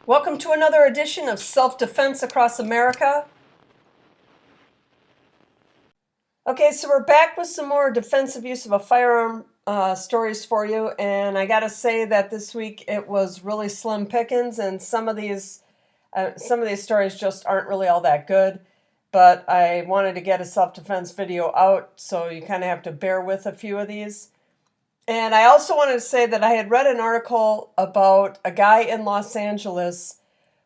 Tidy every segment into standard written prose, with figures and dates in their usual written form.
Welcome to another edition of Self-Defense Across America. Okay, so we're back with some more defensive use of a firearm stories for you, and I gotta say that this week it was really slim pickings, and some of these stories just aren't really all that good. But I wanted to get a self-defense video out, so you kind of have to bear with a few of these. And I also wanted to say that I had read an article about a guy in Los Angeles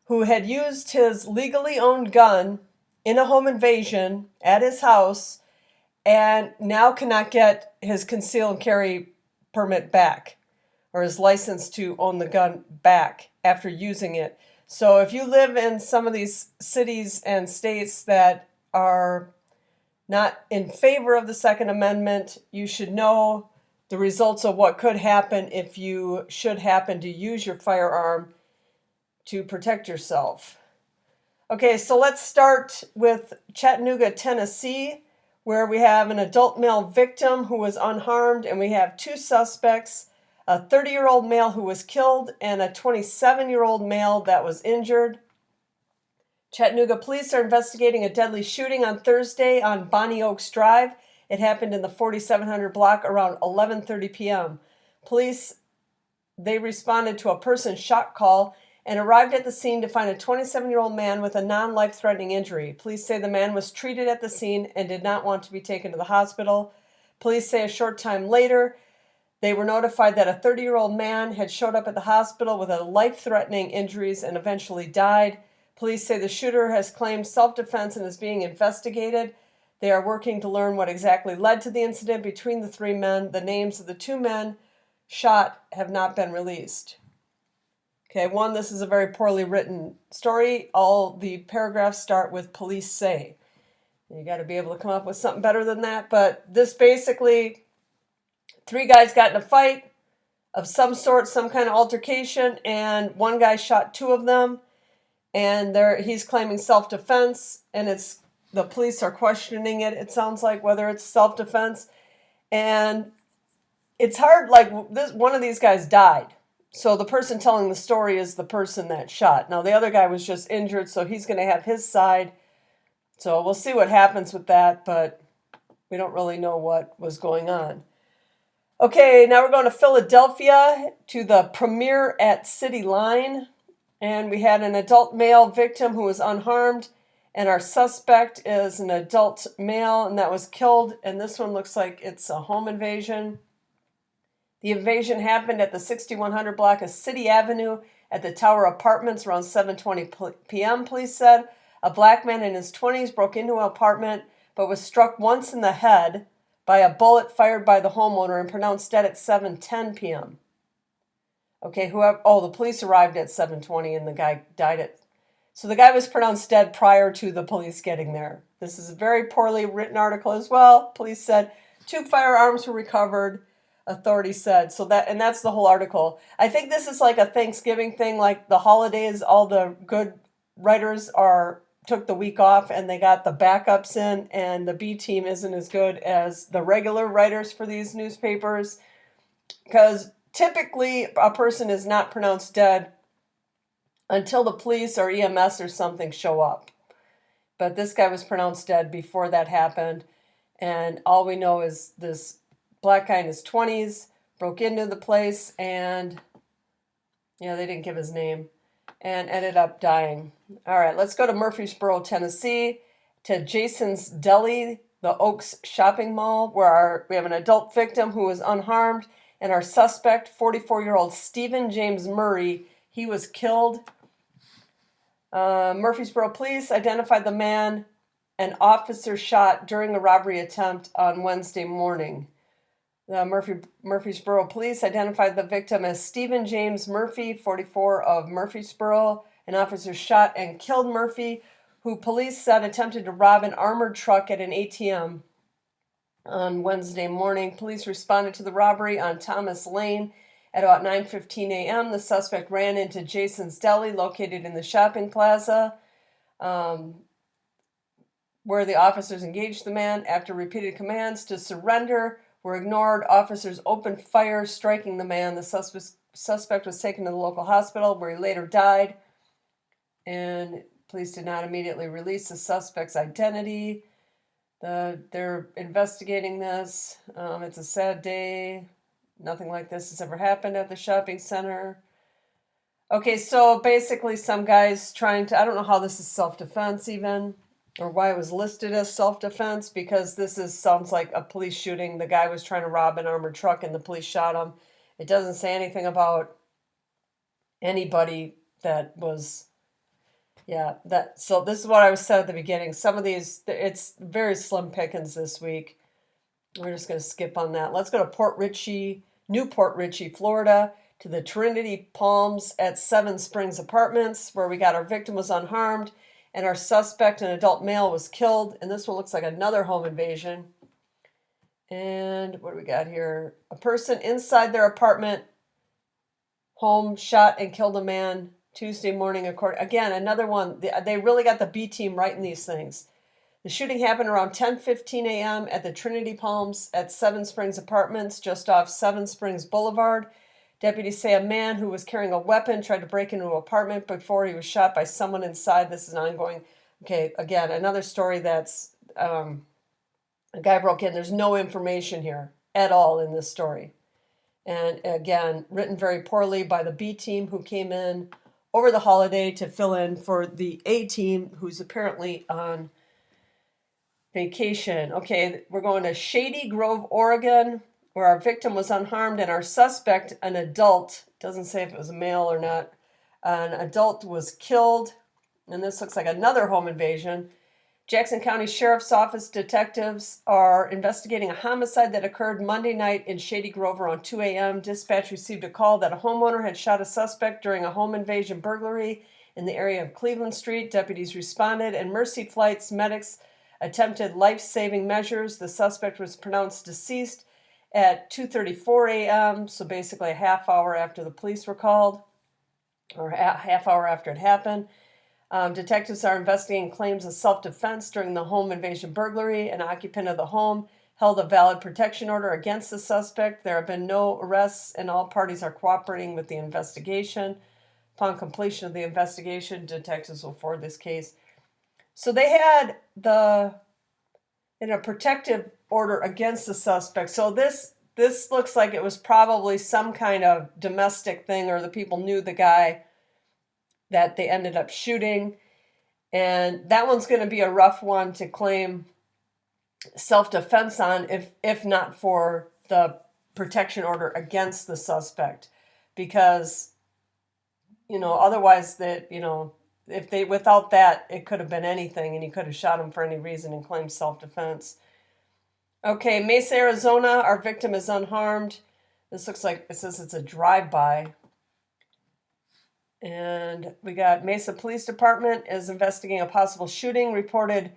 who had used his legally owned gun in a home invasion at his house and now cannot get his concealed carry permit back or his license to own the gun back after using it. So if you live in some of these cities and states that are not in favor of the Second Amendment, you should know the results of what could happen if you should happen to use your firearm to protect yourself. Okay, so let's start with Chattanooga, Tennessee, where we have an adult male victim who was unharmed, and we have two suspects, a 30-year-old male who was killed and a 27-year-old male that was injured. Chattanooga police are investigating a deadly shooting on Thursday on Bonnie Oaks Drive. It happened in the 4700 block around 11:30 p.m. Police, they responded to a person shot call and arrived at the scene to find a 27-year-old man with a non-life-threatening injury. Police say the man was treated at the scene and did not want to be taken to the hospital. Police say a short time later, they were notified that a 30-year-old man had showed up at the hospital with a life-threatening injuries and eventually died. Police say the shooter has claimed self-defense and is being investigated. They are working to learn what exactly led to the incident between the three men. The names of the two men shot have not been released. Okay, this is a very poorly written story. All the paragraphs start with police say. You got to be able to come up with something better than that. But this basically, three guys got in a fight of some sort, some kind of altercation, and one guy shot two of them. And he's claiming self-defense, and the police are questioning it. It sounds like whether it's self-defense, and it's hard. Like one of these guys died, so the person telling the story is the person that shot. Now the other guy was just injured, so he's going to have his side. So we'll see what happens with that, but we don't really know what was going on. Okay, now we're going to Philadelphia to the premiere at City Line. And we had an adult male victim who was unharmed, and our suspect is an adult male, and that was killed. And this one looks like it's a home invasion. The invasion happened at the 6100 block of City Avenue at the Tower Apartments around 7:20 p.m., police said. A black man in his 20s broke into an apartment but was struck once in the head by a bullet fired by the homeowner and pronounced dead at 7:10 p.m. Okay, the police arrived at 7:20 and the guy died so the guy was pronounced dead prior to the police getting there. This is a very poorly written article as well. Police said 2 firearms were recovered, authorities said. That's the whole article. I think this is like a Thanksgiving thing, like the holidays, all the good writers took the week off and they got the backups in, and the B team isn't as good as the regular writers for these newspapers, because typically a person is not pronounced dead until the police or EMS or something show up. But this guy was pronounced dead before that happened. And all we know is this black guy in his 20s broke into the place and, they didn't give his name, and ended up dying. All right, let's go to Murfreesboro, Tennessee, to Jason's Deli, the Oaks shopping mall, where we have an adult victim who was unharmed. And our suspect, 44-year-old Stephen James Murray, he was killed. Murfreesboro police identified the man an officer shot during a robbery attempt on Wednesday morning. The Murfreesboro police identified the victim as Stephen James Murphy, 44, of Murfreesboro. An officer shot and killed Murphy, who police said attempted to rob an armored truck at an ATM. On Wednesday morning, police responded to the robbery on Thomas Lane at about 9:15 a.m. The suspect ran into Jason's Deli, located in the shopping plaza, where the officers engaged the man. After repeated commands to surrender were ignored, officers opened fire, striking the man. The suspect was taken to the local hospital, where he later died. and police did not immediately release the suspect's identity. They're investigating this. It's a sad day. Nothing like this has ever happened at the shopping center. Okay, so basically some guy's trying to, I don't know how this is self-defense even, or why it was listed as self-defense, because sounds like a police shooting. The guy was trying to rob an armored truck and the police shot him. It doesn't say anything about anybody that was, so this is what I was said at the beginning. Some of these, it's very slim pickings this week. We're just going to skip on that. Let's go to Port Richey, Port Richey, Florida, to the Trinity Palms at Seven Springs Apartments, where we got our victim was unharmed and our suspect, an adult male, was killed. And this one looks like another home invasion. And what do we got here? A person inside their apartment home shot and killed a man Tuesday morning. Again, another one. They really got the B team right in these things. The shooting happened around 10:15 a.m. at the Trinity Palms at Seven Springs Apartments, just off Seven Springs Boulevard. Deputies say a man who was carrying a weapon tried to break into an apartment before he was shot by someone inside. This is ongoing. Okay, again, another story that's a guy broke in. There's no information here at all in this story. And again, written very poorly by the B team who came in over the holiday to fill in for the A team who's apparently on vacation. Okay, we're going to Shady Cove, Oregon, where our victim was unharmed and our suspect, an adult, doesn't say if it was a male or not, an adult was killed. And this looks like another home invasion. Jackson County Sheriff's Office detectives are investigating a homicide that occurred Monday night in Shady Grove around 2 a.m. Dispatch received a call that a homeowner had shot a suspect during a home invasion burglary in the area of Cleveland Street. Deputies responded, and Mercy Flight's medics attempted life-saving measures. The suspect was pronounced deceased at 2:34 a.m., so basically a half hour after the police were called, or a half hour after it happened. Detectives are investigating claims of self-defense during the home invasion burglary. An occupant of the home held a valid protection order against the suspect. There have been no arrests, and all parties are cooperating with the investigation. Upon completion of the investigation, detectives will forward this case. So they had a protective order against the suspect. So this looks like it was probably some kind of domestic thing, or the people knew the guy that they ended up shooting. And that one's going to be a rough one to claim self-defense on if not for the protection order against the suspect. Because, otherwise without that, it could have been anything and you could have shot him for any reason and claimed self-defense. Okay, Mesa, Arizona, our victim is unharmed. This looks like it says it's a drive-by. And we got Mesa Police Department is investigating a possible shooting reported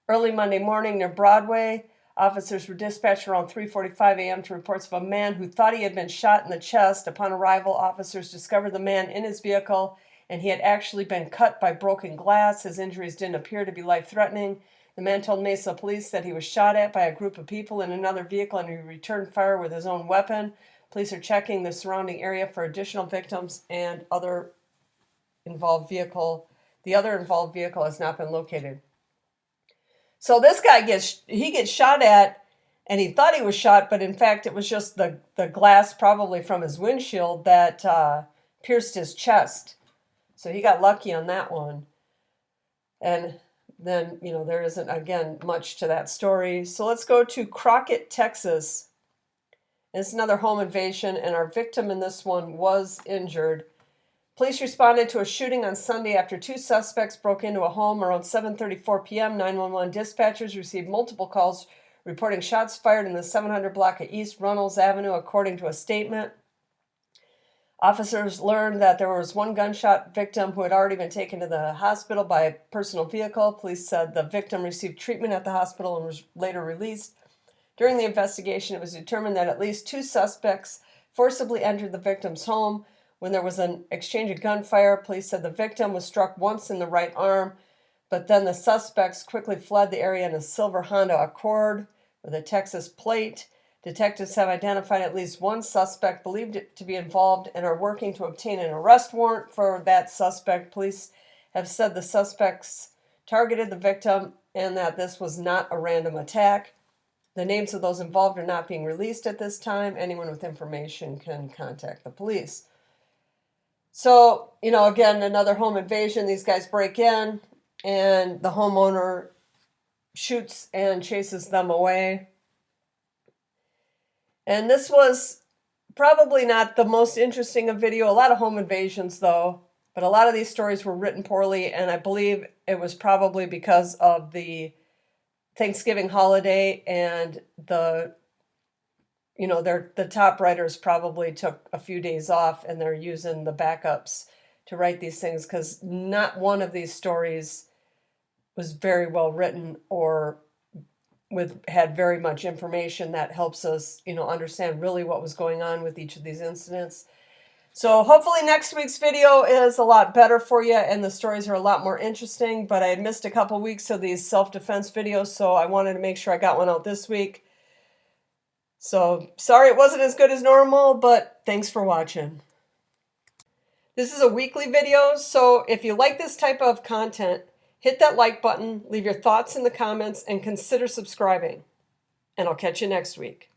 early Monday morning near Broadway. Officers were dispatched around 3:45 a.m. to reports of a man who thought he had been shot in the chest. Upon arrival, officers discovered the man in his vehicle, and he had actually been cut by broken glass. His injuries didn't appear to be life-threatening. The man told Mesa police that he was shot at by a group of people in another vehicle and he returned fire with his own weapon. Police are checking the surrounding area for additional victims and the other involved vehicle has not been located. So this guy gets shot at, and he thought he was shot, but in fact it was just the glass, probably from his windshield, that pierced his chest. So he got lucky on that one. And then, there isn't, again, much to that story. So let's go to Crockett, Texas. It's another home invasion, and our victim in this one was injured. Police responded to a shooting on Sunday after two suspects broke into a home around 7:34 p.m. 911 dispatchers received multiple calls reporting shots fired in the 700 block of East Runnels Avenue, according to a statement. Officers learned that there was one gunshot victim who had already been taken to the hospital by a personal vehicle. Police said the victim received treatment at the hospital and was later released. During the investigation, it was determined that at least two suspects forcibly entered the victim's home. When there was an exchange of gunfire, police said the victim was struck once in the right arm, but then the suspects quickly fled the area in a silver Honda Accord with a Texas plate. Detectives have identified at least one suspect believed to be involved and are working to obtain an arrest warrant for that suspect. Police have said the suspects targeted the victim and that this was not a random attack. The names of those involved are not being released at this time. Anyone with information can contact the police. So, again, another home invasion. These guys break in and the homeowner shoots and chases them away. And this was probably not the most interesting of video. A lot of home invasions, though, but a lot of these stories were written poorly, and I believe it was probably because of the Thanksgiving holiday and the top writers probably took a few days off and they're using the backups to write these things, because not one of these stories was very well written or had very much information that helps us, understand really what was going on with each of these incidents. So hopefully next week's video is a lot better for you and the stories are a lot more interesting, but I had missed a couple weeks of these self-defense videos, so I wanted to make sure I got one out this week. So sorry it wasn't as good as normal, but thanks for watching. This is a weekly video, so if you like this type of content, hit that like button, leave your thoughts in the comments, and consider subscribing. And I'll catch you next week.